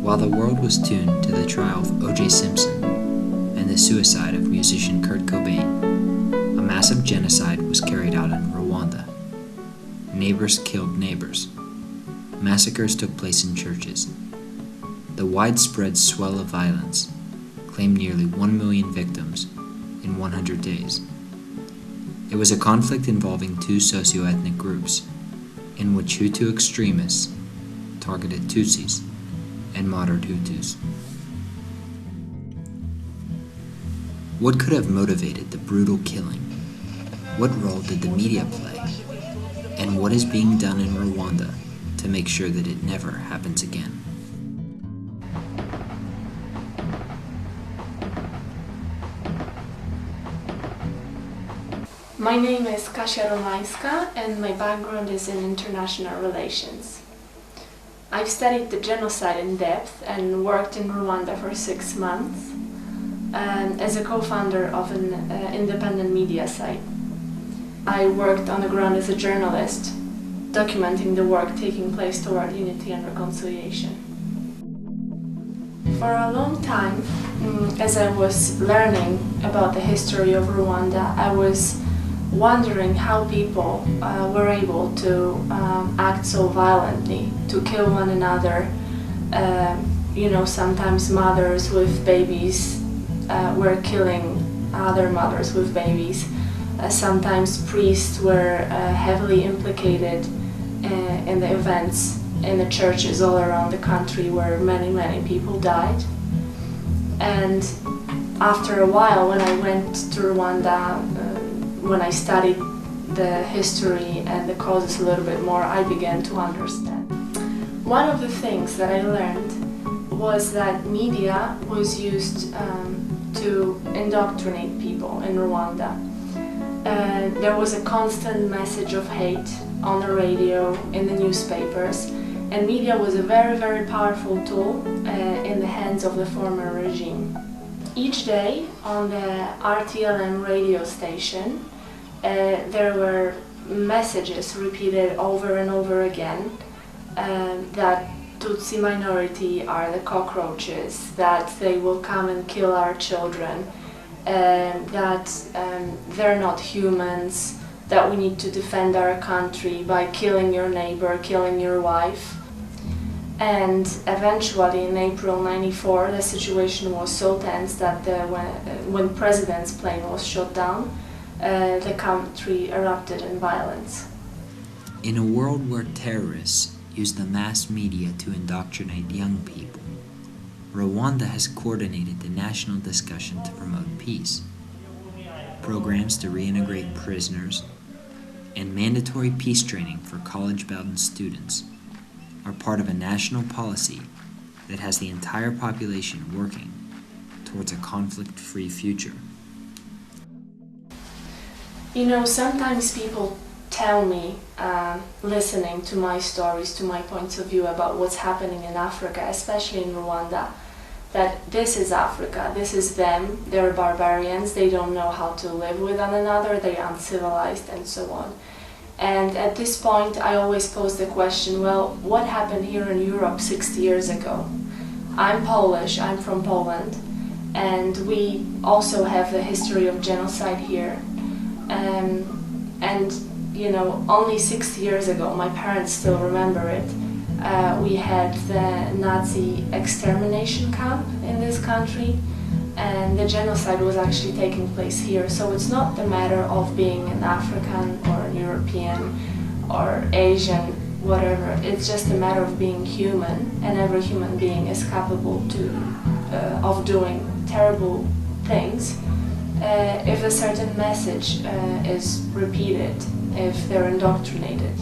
While the world was tuned to the trial of O.J. Simpson and the suicide of musician Kurt Cobain, a massive genocide was carried out in Rwanda. Neighbors killed neighbors. Massacres took place in churches. The widespread swell of violence claimed nearly 1 million victims in 100 days. It was a conflict involving two socio-ethnic groups, in which Hutu extremists targeted Tutsis and moderate Hutus. What could have motivated the brutal killing? What role did the media play? And what is being done in Rwanda to make sure that it never happens again? My name is Kasia and my background is in international relations. I've studied the genocide in depth and worked in Rwanda for 6 months as a co-founder of an independent media site. I worked on the ground as a journalist, documenting the work taking place toward unity and reconciliation. For a long time, as I was learning about the history of Rwanda, I was wondering how people were able to act so violently, to kill one another. Sometimes mothers with babies were killing other mothers with babies. Sometimes priests were heavily implicated in the events in the churches all around the country where many people died. And after a while, when I went to Rwanda, when I studied the history and the causes a little bit more, I began to understand. One of the things that I learned was that media was used to indoctrinate people in Rwanda. There was a constant message of hate on the radio, in the newspapers, and media was a very powerful tool in the hands of the former regime. Each day on the RTLM radio station, there were messages repeated over and over again that Tutsi minority are the cockroaches, that they will come and kill our children, that they're not humans, that we need to defend our country by killing your neighbor, killing your wife. And eventually in April '94 the situation was so tense that when President's plane was shot down, the country erupted in violence. In a world where terrorists use the mass media to indoctrinate young people, Rwanda has coordinated the national discussion to promote peace. Programs to reintegrate prisoners and mandatory peace training for college-bound students are part of a national policy that has the entire population working towards a conflict-free future. You know, sometimes people tell me, listening to my stories, to my points of view about what's happening in Africa, especially in Rwanda, that this is Africa, this is them, they're barbarians, they don't know how to live with one another, they're uncivilized and so on. And at this point I always pose the question, well, what happened here in Europe 60 years ago? I'm Polish, I'm from Poland, and we also have the history of genocide here. And you know, only 60 years ago, my parents still remember it, we had the Nazi extermination camp in this country, and the genocide was actually taking place here. So it's not the matter of being an African or an European or Asian, whatever. It's just a matter of being human, and every human being is capable of doing terrible things if a certain message is repeated, if they're indoctrinated.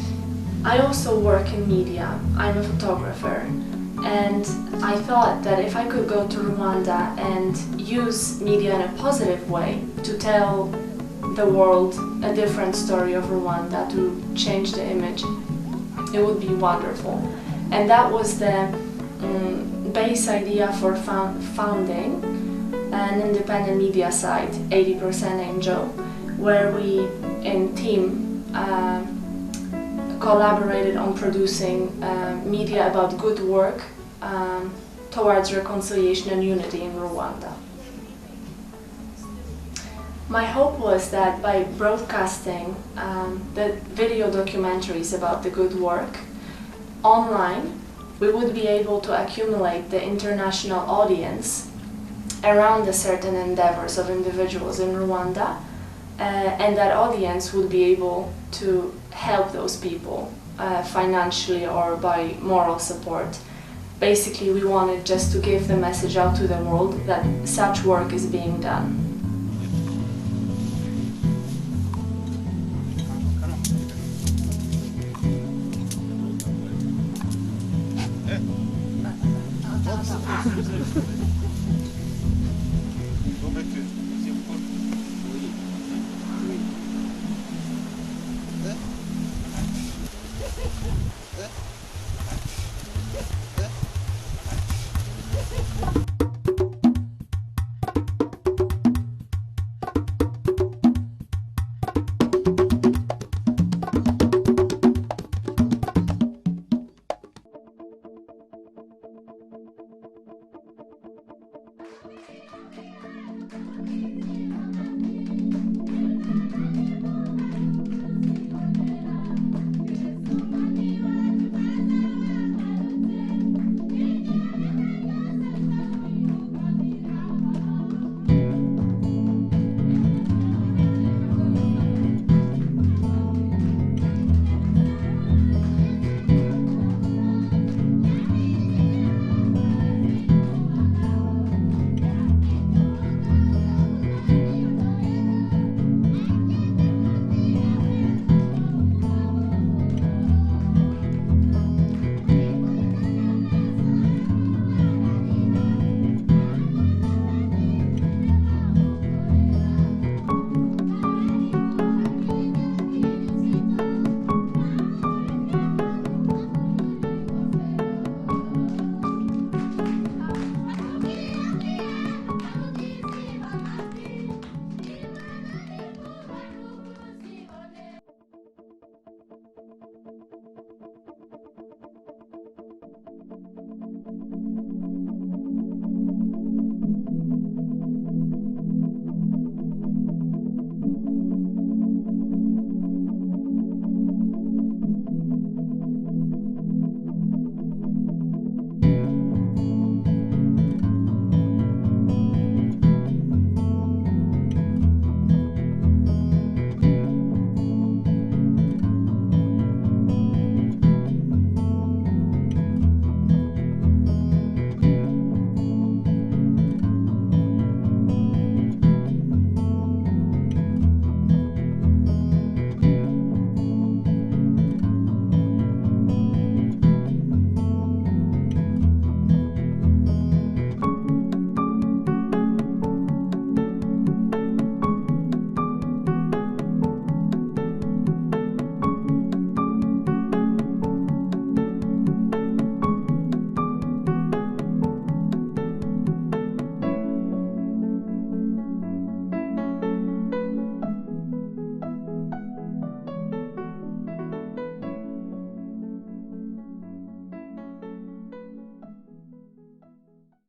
I also work in media. I'm a photographer, and I thought that if I could go to Rwanda and use media in a positive way to tell the world a different story of Rwanda, to change the image, it would be wonderful. And that was the base idea for founding an independent media site, 80% Angel, where we in team collaborated on producing media about good work towards reconciliation and unity in Rwanda. My hope was that by broadcasting the video documentaries about the good work online, we would be able to accumulate the international audience around the certain endeavors of individuals in Rwanda, and that audience would be able to help those people financially or by moral support. Basically, we wanted just to give the message out to the world that such work is being done.